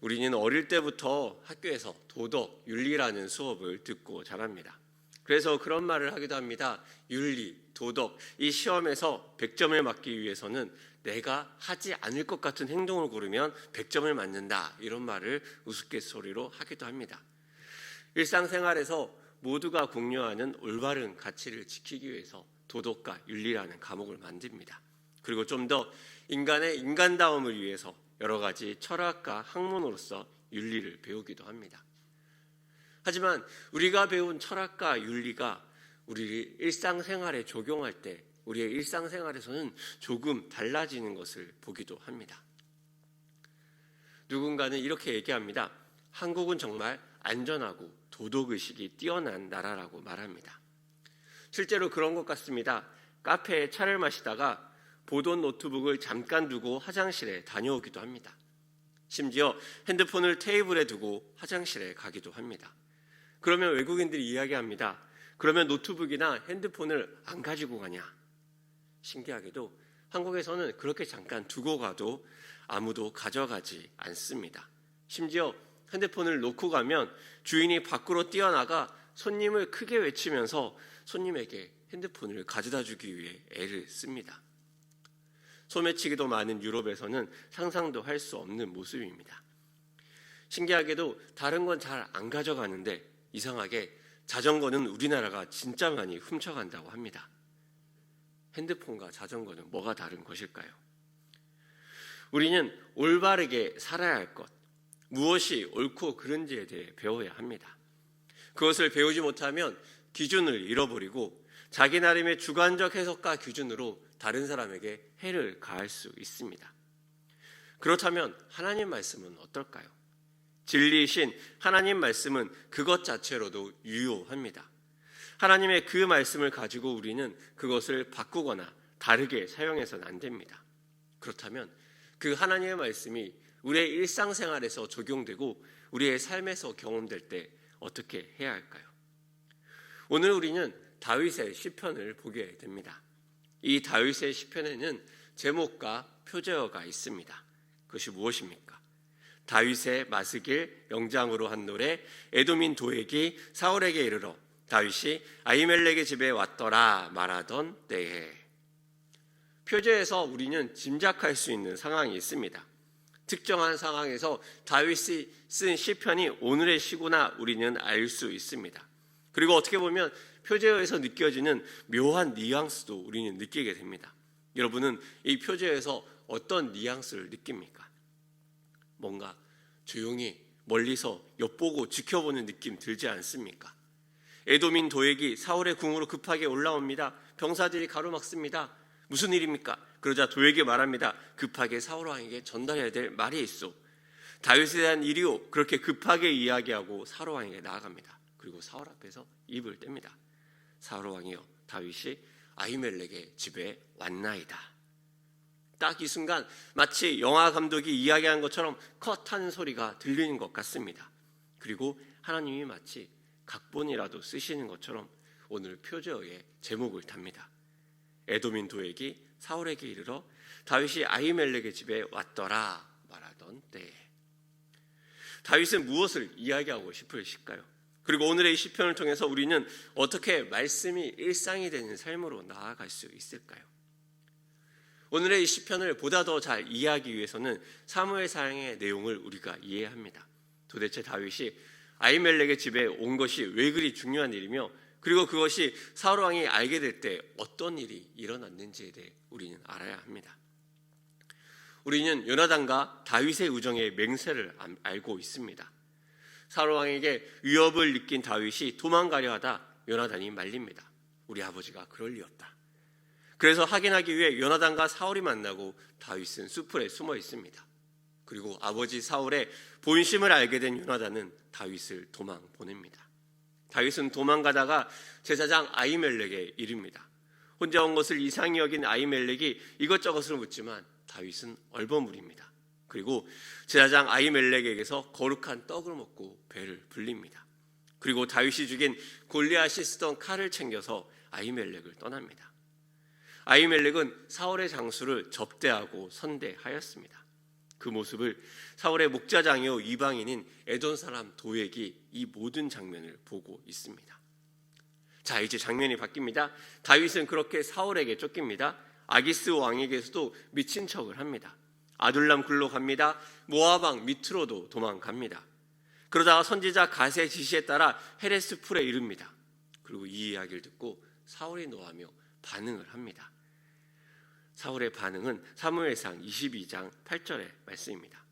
우리는 어릴 때부터 학교에서 도덕, 윤리라는 수업을 듣고 자랍니다. 그래서 그런 말을 하기도 합니다. 윤리, 도덕, 이 시험에서 100점을 맞기 위해서는 내가 하지 않을 것 같은 행동을 고르면 100점을 맞는다, 이런 말을 우스갯소리로 하기도 합니다. 일상생활에서 모두가 공유하는 올바른 가치를 지키기 위해서 도덕과 윤리라는 과목을 만듭니다. 그리고 좀 더 인간의 인간다움을 위해서 여러 가지 철학과 학문으로서 윤리를 배우기도 합니다. 하지만 우리가 배운 철학과 윤리가 우리 일상생활에 적용할 때 우리의 일상생활에서는 조금 달라지는 것을 보기도 합니다. 누군가는 이렇게 얘기합니다. 한국은 정말 안전하고 도덕의식이 뛰어난 나라라고 말합니다. 실제로 그런 것 같습니다. 카페에 차를 마시다가 보던 노트북을 잠깐 두고 화장실에 다녀오기도 합니다. 심지어 핸드폰을 테이블에 두고 화장실에 가기도 합니다. 그러면 외국인들이 이야기합니다. 그러면 노트북이나 핸드폰을 안 가지고 가냐? 신기하게도 한국에서는 그렇게 잠깐 두고 가도 아무도 가져가지 않습니다. 심지어 핸드폰을 놓고 가면 주인이 밖으로 뛰어나가 손님을 크게 외치면서 손님에게 핸드폰을 가져다 주기 위해 애를 씁니다. 소매치기도 많은 유럽에서는 상상도 할 수 없는 모습입니다. 신기하게도 다른 건 잘 안 가져가는데 이상하게 자전거는 우리나라가 진짜 많이 훔쳐간다고 합니다. 핸드폰과 자전거는 뭐가 다른 것일까요? 우리는 올바르게 살아야 할 것, 무엇이 옳고 그른지에 대해 배워야 합니다. 그것을 배우지 못하면 기준을 잃어버리고 자기 나름의 주관적 해석과 기준으로 다른 사람에게 해를 가할 수 있습니다. 그렇다면 하나님 말씀은 어떨까요? 진리이신 하나님 말씀은 그것 자체로도 유효합니다. 하나님의 그 말씀을 가지고 우리는 그것을 바꾸거나 다르게 사용해서는 안 됩니다. 그렇다면 그 하나님의 말씀이 우리의 일상생활에서 적용되고 우리의 삶에서 경험될 때 어떻게 해야 할까요? 오늘 우리는 다윗의 시편을 보게 됩니다. 이 다윗의 시편에는 제목과 표제어가 있습니다. 그것이 무엇입니까? 다윗의 마스길 영장으로 한 노래, 에돔인 도액이 사울에게 이르러 다윗이 아히멜렉의 집에 왔더라 말하던 때에. 표제에서 우리는 짐작할 수 있는 상황이 있습니다. 특정한 상황에서 다윗이 쓴 시편이 오늘의 시구나 우리는 알 수 있습니다. 그리고 어떻게 보면 표제어에서 느껴지는 묘한 뉘앙스도 우리는 느끼게 됩니다. 여러분은 이 표제어에서 어떤 뉘앙스를 느낍니까? 뭔가 조용히 멀리서 엿보고 지켜보는 느낌 들지 않습니까? 에돔인 도액이 사울의 궁으로 급하게 올라옵니다. 병사들이 가로막습니다. 무슨 일입니까? 그러자 도액이 말합니다. 급하게 사울 왕에게 전달해야 될 말이 있어. 다윗에 대한 일이요. 그렇게 급하게 이야기하고 사울 왕에게 나아갑니다. 그리고 사울 앞에서 입을 뗍니다. 사울 왕이여, 다윗이 아히멜렉의 집에 왔나이다. 딱 이 순간 마치 영화 감독이 이야기한 것처럼 컷하는 소리가 들리는 것 같습니다. 그리고 하나님이 마치 각본이라도 쓰시는 것처럼 오늘 표제어의 제목을 답니다. 에돔인 도액이 사울에게 이르러 다윗이 아히멜렉의 집에 왔더라 말하던 때에. 다윗은 무엇을 이야기하고 싶으실까요? 그리고 오늘의 이 시편을 통해서 우리는 어떻게 말씀이 일상이 되는 삶으로 나아갈 수 있을까요? 오늘의 이 시편을 보다 더 잘 이해하기 위해서는 사무엘상의 내용을 우리가 이해합니다. 도대체 다윗이 아히멜렉의 집에 온 것이 왜 그리 중요한 일이며, 그리고 그것이 사울 왕이 알게 될 때 어떤 일이 일어났는지에 대해 우리는 알아야 합니다. 우리는 요나단과 다윗의 우정의 맹세를 알고 있습니다. 사울 왕에게 위협을 느낀 다윗이 도망가려 하다 요나단이 말립니다. 우리 아버지가 그럴 리 없다. 그래서 확인하기 위해 요나단과 사울이 만나고 다윗은 수풀에 숨어 있습니다. 그리고 아버지 사울의 본심을 알게 된 요나단은 다윗을 도망 보냅니다. 다윗은 도망가다가 제사장 아히멜렉에 이릅니다. 혼자 온 것을 이상히 여긴 아히멜렉이 이것저것을 묻지만 다윗은 얼버무립니다. 그리고 제사장 아히멜렉에게서 거룩한 떡을 먹고 배를 불립니다. 그리고 다윗이 죽인 골리앗이 쓰던 칼을 챙겨서 아히멜렉을 떠납니다. 아히멜렉은 사울의 장수를 접대하고 선대하였습니다. 그 모습을 사울의 목자장이요 이방인인 에돔 사람 도액이 이 모든 장면을 보고 있습니다. 자, 이제 장면이 바뀝니다. 다윗은 그렇게 사울에게 쫓깁니다. 아기스 왕에게서도 미친 척을 합니다. 아둘람 굴로 갑니다. 모압 왕 밑으로도 도망갑니다. 그러다가 선지자 갓의 지시에 따라 헤레스 풀에 이릅니다. 그리고 이 이야기를 듣고 사울이 노하며 반응을 합니다. 사울의 반응은 사무엘상 22장 8절의 말씀입니다.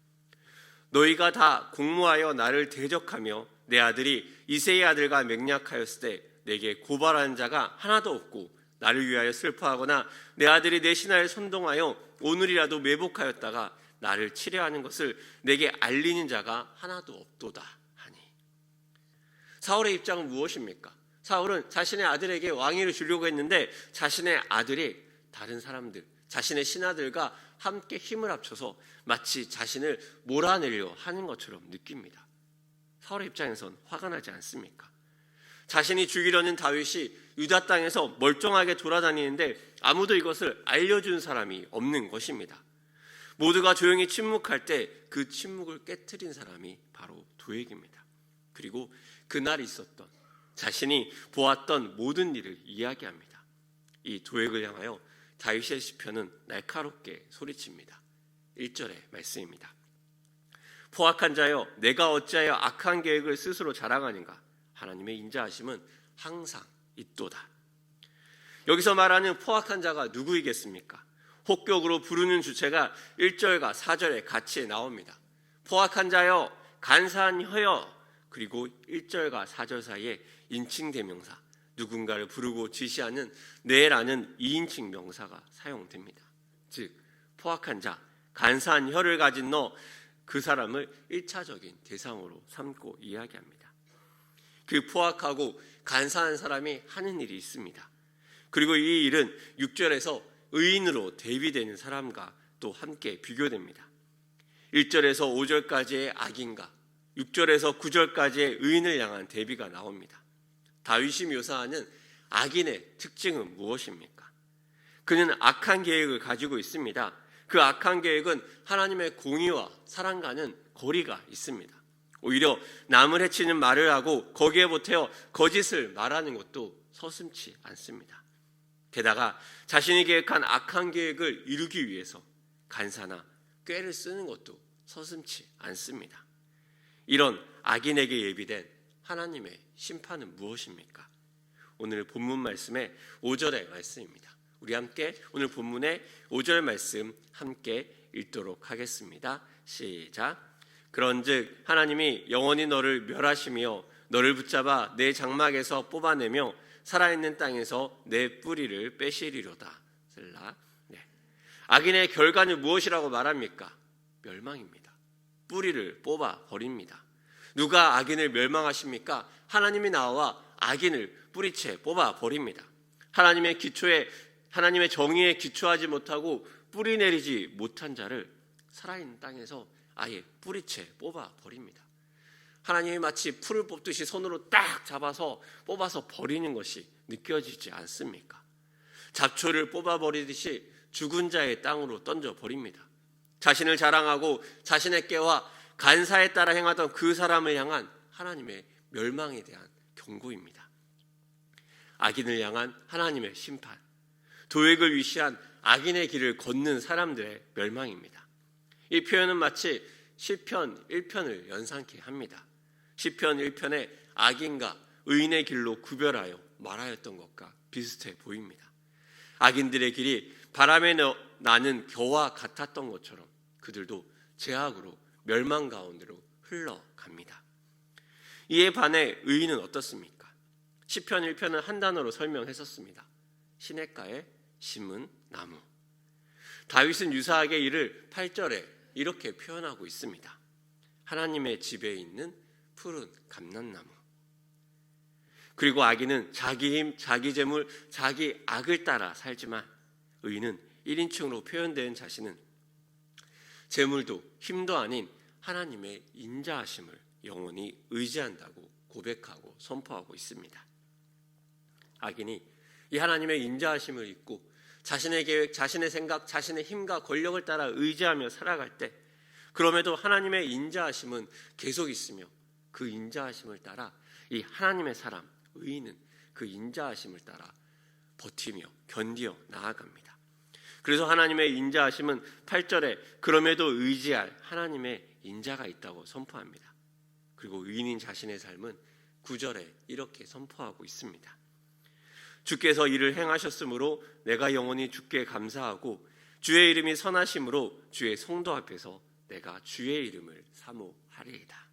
너희가 다 공모하여 나를 대적하며 내 아들이 이새의 아들과 맹약하였을 때 내게 고발하는 자가 하나도 없고 나를 위하여 슬퍼하거나 내 아들이 내 신하를 선동하여 오늘이라도 매복하였다가 나를 치려하는 것을 내게 알리는 자가 하나도 없도다 하니. 사울의 입장은 무엇입니까? 사울은 자신의 아들에게 왕위를 주려고 했는데 자신의 아들이 다른 사람들, 자신의 신하들과 함께 힘을 합쳐서 마치 자신을 몰아내려 하는 것처럼 느낍니다. 사울의 입장에선 화가 나지 않습니까? 자신이 죽이려는 다윗이 유다 땅에서 멀쩡하게 돌아다니는데 아무도 이것을 알려준 사람이 없는 것입니다. 모두가 조용히 침묵할 때 그 침묵을 깨트린 사람이 바로 도액입니다. 그리고 그날 있었던 자신이 보았던 모든 일을 이야기합니다. 이 도액을 향하여 다윗의 시편은 날카롭게 소리칩니다. 1절의 말씀입니다. 포악한 자여, 내가 어찌하여 악한 계획을 스스로 자랑하는가? 하나님의 인자하심은 항상 있도다. 여기서 말하는 포악한 자가 누구이겠습니까? 혹격으로 부르는 주체가 1절과 4절에 같이 나옵니다. 포악한 자여, 간사한 혀여, 그리고 1절과 4절 사이에 인칭 대명사, 누군가를 부르고 지시하는 네라는 2인칭 명사가 사용됩니다. 즉 포악한 자, 간사한 혀를 가진 너, 그 사람을 1차적인 대상으로 삼고 이야기합니다. 그 포악하고 간사한 사람이 하는 일이 있습니다. 그리고 이 일은 6절에서 의인으로 대비되는 사람과 또 함께 비교됩니다. 1절에서 5절까지의 악인과 6절에서 9절까지의 의인을 향한 대비가 나옵니다. 다윗이 묘사하는 악인의 특징은 무엇입니까? 그는 악한 계획을 가지고 있습니다. 그 악한 계획은 하나님의 공의와 사랑과는 거리가 있습니다. 오히려 남을 해치는 말을 하고 거기에 보태어 거짓을 말하는 것도 서슴지 않습니다. 게다가 자신이 계획한 악한 계획을 이루기 위해서 간사나 꾀를 쓰는 것도 서슴지 않습니다. 이런 악인에게 예비된 하나님의 심판은 무엇입니까? 오늘 본문 말씀의 5절의 말씀입니다. 우리 함께 오늘 본문의 5절 말씀 함께 읽도록 하겠습니다. 시작. 그런즉 하나님이 영원히 너를 멸하시며 너를 붙잡아 내 장막에서 뽑아내며 살아있는 땅에서 내 뿌리를 빼시리로다. 네. 악인의 결과는 무엇이라고 말합니까? 멸망입니다. 뿌리를 뽑아 버립니다. 누가 악인을 멸망하십니까? 하나님이 나와 악인을 뿌리채 뽑아 버립니다. 하나님의 정의에 기초하지 못하고 뿌리 내리지 못한 자를 살아있는 땅에서 아예 뿌리채 뽑아 버립니다. 하나님이 마치 풀을 뽑듯이 손으로 딱 잡아서 뽑아서 버리는 것이 느껴지지 않습니까? 잡초를 뽑아 버리듯이 죽은 자의 땅으로 던져 버립니다. 자신을 자랑하고 자신의 꾀와 간사에 따라 행하던 그 사람을 향한 하나님의 멸망에 대한 경고입니다. 악인을 향한 하나님의 심판, 도액을 위시한 악인의 길을 걷는 사람들의 멸망입니다. 이 표현은 마치 시편 1편을 연상케 합니다. 시편 1편의 악인과 의인의 길로 구별하여 말하였던 것과 비슷해 보입니다. 악인들의 길이 바람에 나는 겨와 같았던 것처럼 그들도 죄악으로 멸망 가운데로 흘러갑니다. 이에 반해 의인은 어떻습니까? 시편 1편은 한 단어로 설명했었습니다. 시냇가에 심은 나무. 다윗은 유사하게 이를 8절에 이렇게 표현하고 있습니다. 하나님의 집에 있는 푸른 감람나무. 그리고 악인은 자기 힘, 자기 재물, 자기 악을 따라 살지만 의인은 1인칭으로 표현된 자신은 재물도 힘도 아닌 하나님의 인자하심을 영원히 의지한다고 고백하고 선포하고 있습니다. 악인이 이 하나님의 인자하심을 잊고 자신의 계획, 자신의 생각, 자신의 힘과 권력을 따라 의지하며 살아갈 때 그럼에도 하나님의 인자하심은 계속 있으며 그 인자하심을 따라 이 하나님의 사람, 의인은 그 인자하심을 따라 버티며 견디어 나아갑니다. 그래서 하나님의 인자하심은 8절에 그럼에도 의지할 하나님의 인자가 있다고 선포합니다. 그리고 의인인 자신의 삶은 9절에 이렇게 선포하고 있습니다. 주께서 이를 행하셨으므로 내가 영원히 주께 감사하고 주의 이름이 선하심으로 주의 성도 앞에서 내가 주의 이름을 사모하리이다.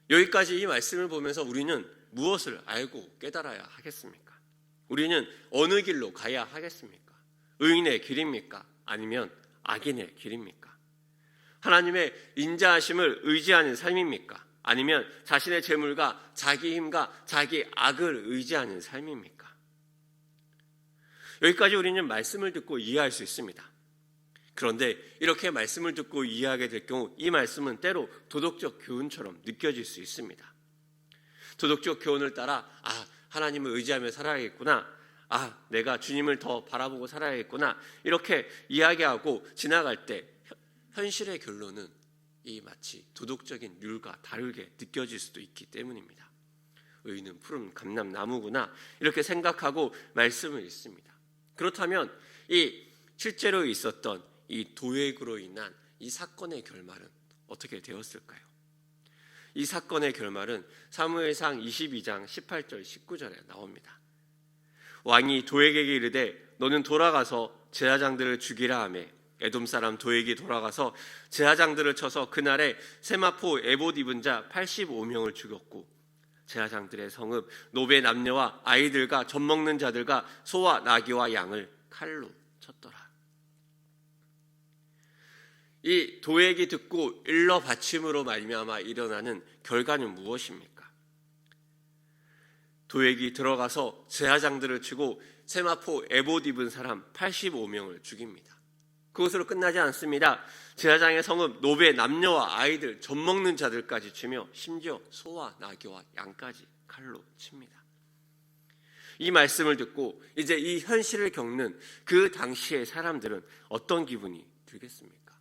여기까지 이 말씀을 보면서 우리는 무엇을 알고 깨달아야 하겠습니까? 우리는 어느 길로 가야 하겠습니까? 의인의 길입니까? 아니면 악인의 길입니까? 하나님의 인자하심을 의지하는 삶입니까? 아니면 자신의 재물과 자기 힘과 자기 악을 의지하는 삶입니까? 여기까지 우리는 말씀을 듣고 이해할 수 있습니다. 그런데 이렇게 말씀을 듣고 이해하게 될 경우 이 말씀은 때로 도덕적 교훈처럼 느껴질 수 있습니다. 도덕적 교훈을 따라 하나님을 의지하며 살아야겠구나, 내가 주님을 더 바라보고 살아야겠구나, 이렇게 이야기하고 지나갈 때 현실의 결론은 이 마치 도덕적인 률과 다르게 느껴질 수도 있기 때문입니다. 의인은 푸른 감람나무구나 이렇게 생각하고 말씀을 읽습니다. 그렇다면 이 실제로 있었던 이 도액으로 인한 이 사건의 결말은 어떻게 되었을까요? 이 사건의 결말은 사무엘상 22장 18절 19절에 나옵니다. 왕이 도액에게 이르되 너는 돌아가서 제사장들을 죽이라 하매 에돔 사람 도액이 돌아가서 제사장들을 쳐서 그날에 세마포 에봇 입은 자 85명을 죽였고 제사장들의 성읍 노베 남녀와 아이들과 젖 먹는 자들과 소와 나귀와 양을 칼로 쳤더라. 이 도액이 듣고 일러 바침으로 말미암아 일어나는 결과는 무엇입니까? 도액이 들어가서 제사장들을 치고 세마포 에봇 입은 사람 85명을 죽입니다. 그것으로 끝나지 않습니다. 제사장의 성읍 노베 남녀와 아이들 젖 먹는 자들까지 치며 심지어 소와 나귀와 양까지 칼로 칩니다. 이 말씀을 듣고 이제 이 현실을 겪는 그 당시의 사람들은 어떤 기분이 들겠습니까?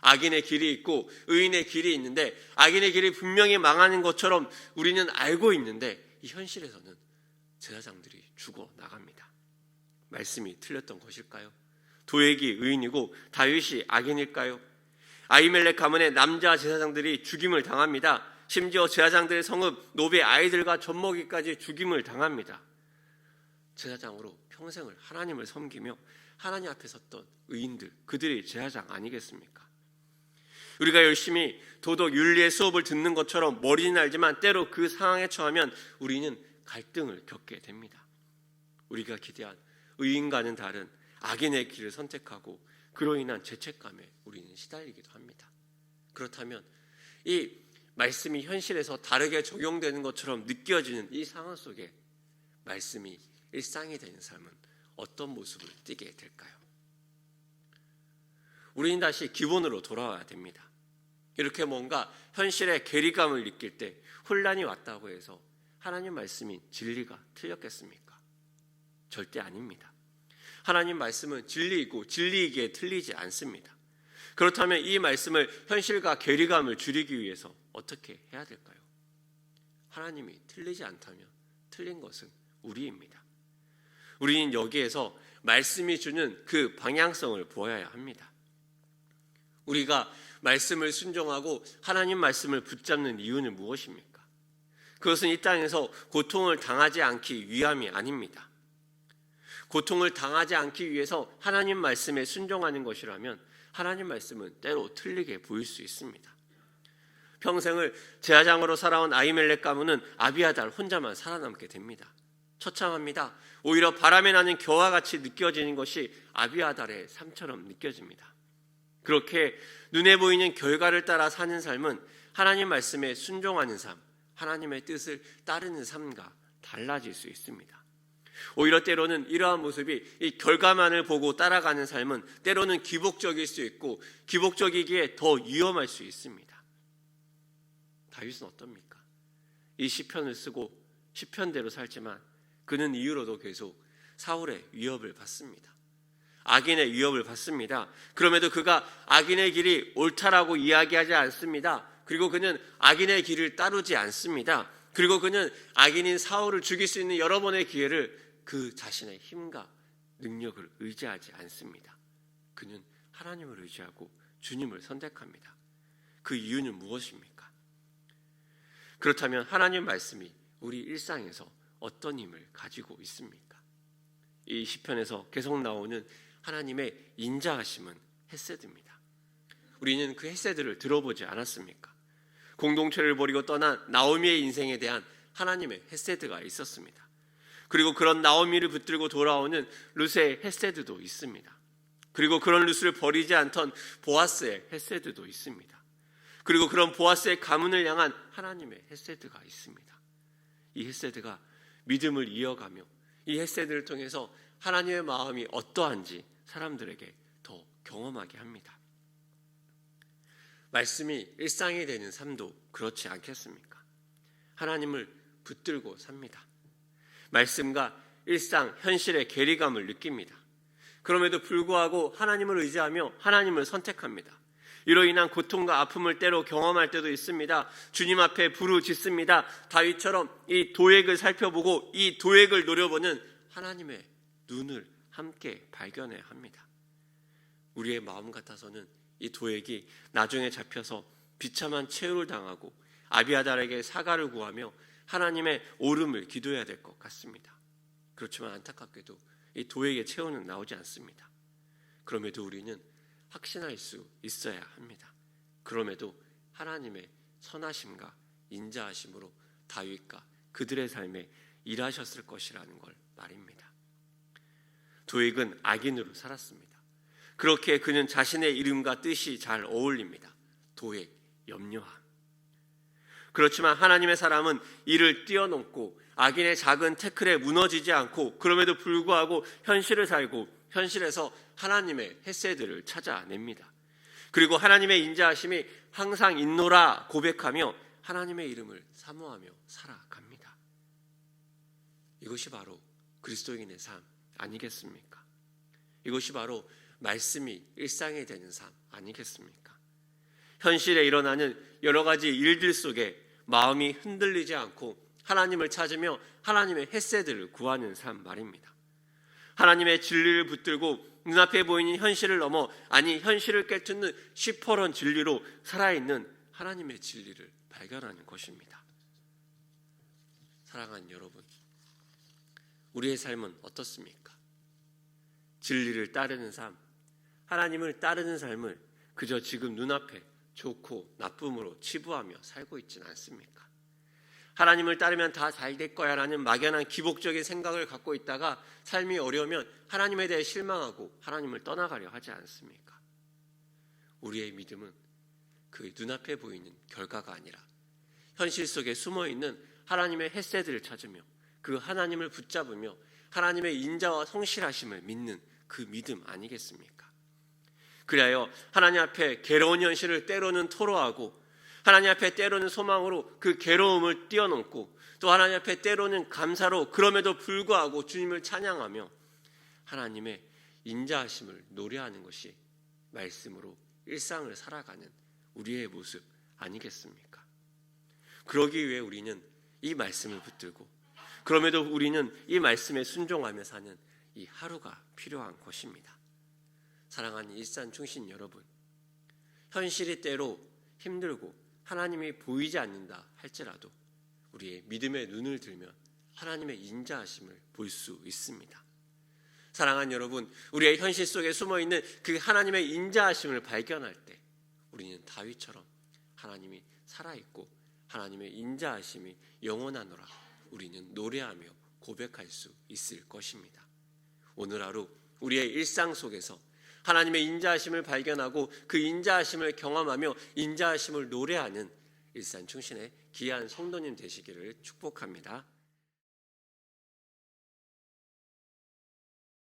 악인의 길이 있고 의인의 길이 있는데 악인의 길이 분명히 망하는 것처럼 우리는 알고 있는데 이 현실에서는 제사장들이 죽어 나갑니다. 말씀이 틀렸던 것일까요? 도액이 의인이고 다윗이 악인일까요? 아히멜렉 가문의 남자 제사장들이 죽임을 당합니다. 심지어 제사장들의 성읍 노베 아이들과 젖먹이까지 죽임을 당합니다. 제사장으로 평생을 하나님을 섬기며 하나님 앞에 섰던 의인들, 그들이 제사장 아니겠습니까? 우리가 열심히 도덕 윤리의 수업을 듣는 것처럼 머리는 알지만 때로 그 상황에 처하면 우리는 갈등을 겪게 됩니다. 우리가 기대한 의인과는 다른 악인의 길을 선택하고 그로 인한 죄책감에 우리는 시달리기도 합니다. 그렇다면 이 말씀이 현실에서 다르게 적용되는 것처럼 느껴지는 이 상황 속에 말씀이 일상이 되는 삶은 어떤 모습을 띠게 될까요? 우리는 다시 기본으로 돌아와야 됩니다. 이렇게 뭔가 현실의 괴리감을 느낄 때 혼란이 왔다고 해서 하나님 말씀이 진리가 틀렸겠습니까? 절대 아닙니다. 하나님 말씀은 진리이고 진리이기에 틀리지 않습니다. 그렇다면 이 말씀을 현실과 괴리감을 줄이기 위해서 어떻게 해야 될까요? 하나님이 틀리지 않다면 틀린 것은 우리입니다. 우리는 여기에서 말씀이 주는 그 방향성을 보아야 합니다. 우리가 말씀을 순종하고 하나님 말씀을 붙잡는 이유는 무엇입니까? 그것은 이 땅에서 고통을 당하지 않기 위함이 아닙니다. 고통을 당하지 않기 위해서 하나님 말씀에 순종하는 것이라면 하나님 말씀은 때로 틀리게 보일 수 있습니다. 평생을 제사장으로 살아온 아히멜렉 가문은 아비아달 혼자만 살아남게 됩니다. 처참합니다. 오히려 바람에 나는 겨와 같이 느껴지는 것이 아비아달의 삶처럼 느껴집니다. 그렇게 눈에 보이는 결과를 따라 사는 삶은 하나님 말씀에 순종하는 삶, 하나님의 뜻을 따르는 삶과 달라질 수 있습니다. 오히려 때로는 이러한 모습이 이 결과만을 보고 따라가는 삶은 때로는 기복적일 수 있고 기복적이기에 더 위험할 수 있습니다. 다윗은 어떻습니까? 이 시편을 쓰고 시편대로 살지만 그는 이후로도 계속 사울의 위협을 받습니다. 악인의 위협을 받습니다. 그럼에도 그가 악인의 길이 옳다라고 이야기하지 않습니다. 그리고 그는 악인의 길을 따르지 않습니다. 그리고 그는 악인인 사울을 죽일 수 있는 여러 번의 기회를 그 자신의 힘과 능력을 의지하지 않습니다. 그는 하나님을 의지하고 주님을 선택합니다. 그 이유는 무엇입니까? 그렇다면 하나님 말씀이 우리 일상에서 어떤 힘을 가지고 있습니까? 이 시편에서 계속 나오는 하나님의 인자하심은 헤세드입니다. 우리는 그 헤세드를 들어보지 않았습니까? 공동체를 버리고 떠난 나오미의 인생에 대한 하나님의 헤세드가 있었습니다. 그리고 그런 나오미를 붙들고 돌아오는 룻의 헤세드도 있습니다. 그리고 그런 룻을 버리지 않던 보아스의 헤세드도 있습니다. 그리고 그런 보아스의 가문을 향한 하나님의 헤세드가 있습니다. 이 헤세드가 믿음을 이어가며 이 헤세드를 통해서 하나님의 마음이 어떠한지 사람들에게 더 경험하게 합니다. 말씀이 일상이 되는 삶도 그렇지 않겠습니까? 하나님을 붙들고 삽니다. 말씀과 일상, 현실의 괴리감을 느낍니다. 그럼에도 불구하고 하나님을 의지하며 하나님을 선택합니다. 이로 인한 고통과 아픔을 때로 경험할 때도 있습니다. 주님 앞에 부르짖습니다. 다윗처럼 이 도액을 살펴보고 이 도액을 노려보는 하나님의 눈을 함께 발견해야 합니다. 우리의 마음 같아서는 이 도액이 나중에 잡혀서 비참한 최후를 당하고 아비아달에게 사과를 구하며 하나님의 오름을 기도해야 될 것 같습니다. 그렇지만 안타깝게도 이 도액의 최후는 나오지 않습니다. 그럼에도 우리는 확신할 수 있어야 합니다. 그럼에도 하나님의 선하심과 인자하심으로 다윗과 그들의 삶에 일하셨을 것이라는 걸 말입니다. 도액은 악인으로 살았습니다. 그렇게 그는 자신의 이름과 뜻이 잘 어울립니다. 도액, 염려함. 그렇지만 하나님의 사람은 이를 뛰어넘고 악인의 작은 태클에 무너지지 않고 그럼에도 불구하고 현실을 살고 현실에서 하나님의 헤세드를 찾아냅니다. 그리고 하나님의 인자하심이 항상 있노라 고백하며 하나님의 이름을 사모하며 살아갑니다. 이것이 바로 그리스도인의 삶 아니겠습니까? 이것이 바로 말씀이 일상이 되는 삶 아니겠습니까? 현실에 일어나는 여러 가지 일들 속에 마음이 흔들리지 않고 하나님을 찾으며 하나님의 헤세드를 구하는 삶 말입니다. 하나님의 진리를 붙들고 눈앞에 보이는 현실을 넘어 아니 현실을 깨트는 시퍼런 진리로 살아있는 하나님의 진리를 발견하는 것입니다. 사랑하는 여러분, 우리의 삶은 어떻습니까? 진리를 따르는 삶, 하나님을 따르는 삶을 그저 지금 눈앞에 좋고 나쁨으로 치부하며 살고 있지는 않습니까? 하나님을 따르면 다 잘 될 거야 라는 막연한 기복적인 생각을 갖고 있다가 삶이 어려우면 하나님에 대해 실망하고 하나님을 떠나가려 하지 않습니까? 우리의 믿음은 그 눈앞에 보이는 결과가 아니라 현실 속에 숨어있는 하나님의 헤세드를 찾으며 그 하나님을 붙잡으며 하나님의 인자와 성실하심을 믿는 그 믿음 아니겠습니까? 그리하여 하나님 앞에 괴로운 현실을 때로는 토로하고 하나님 앞에 때로는 소망으로 그 괴로움을 뛰어넘고 또 하나님 앞에 때로는 감사로 그럼에도 불구하고 주님을 찬양하며 하나님의 인자하심을 노래하는 것이 말씀으로 일상을 살아가는 우리의 모습 아니겠습니까? 그러기 위해 우리는 이 말씀을 붙들고 그럼에도 우리는 이 말씀에 순종하며 사는 이 하루가 필요한 것입니다. 사랑하는 일산충신 여러분, 현실이 때로 힘들고 하나님이 보이지 않는다 할지라도 우리의 믿음의 눈을 들면 하나님의 인자하심을 볼 수 있습니다. 사랑하는 여러분, 우리의 현실 속에 숨어있는 그 하나님의 인자하심을 발견할 때 우리는 다윗처럼 하나님이 살아있고 하나님의 인자하심이 영원하노라 우리는 노래하며 고백할 수 있을 것입니다. 오늘 하루 우리의 일상 속에서 하나님의 인자하심을 발견하고 그 인자하심을 경험하며 인자하심을 노래하는 일산충신의 귀한 성도님 되시기를 축복합니다.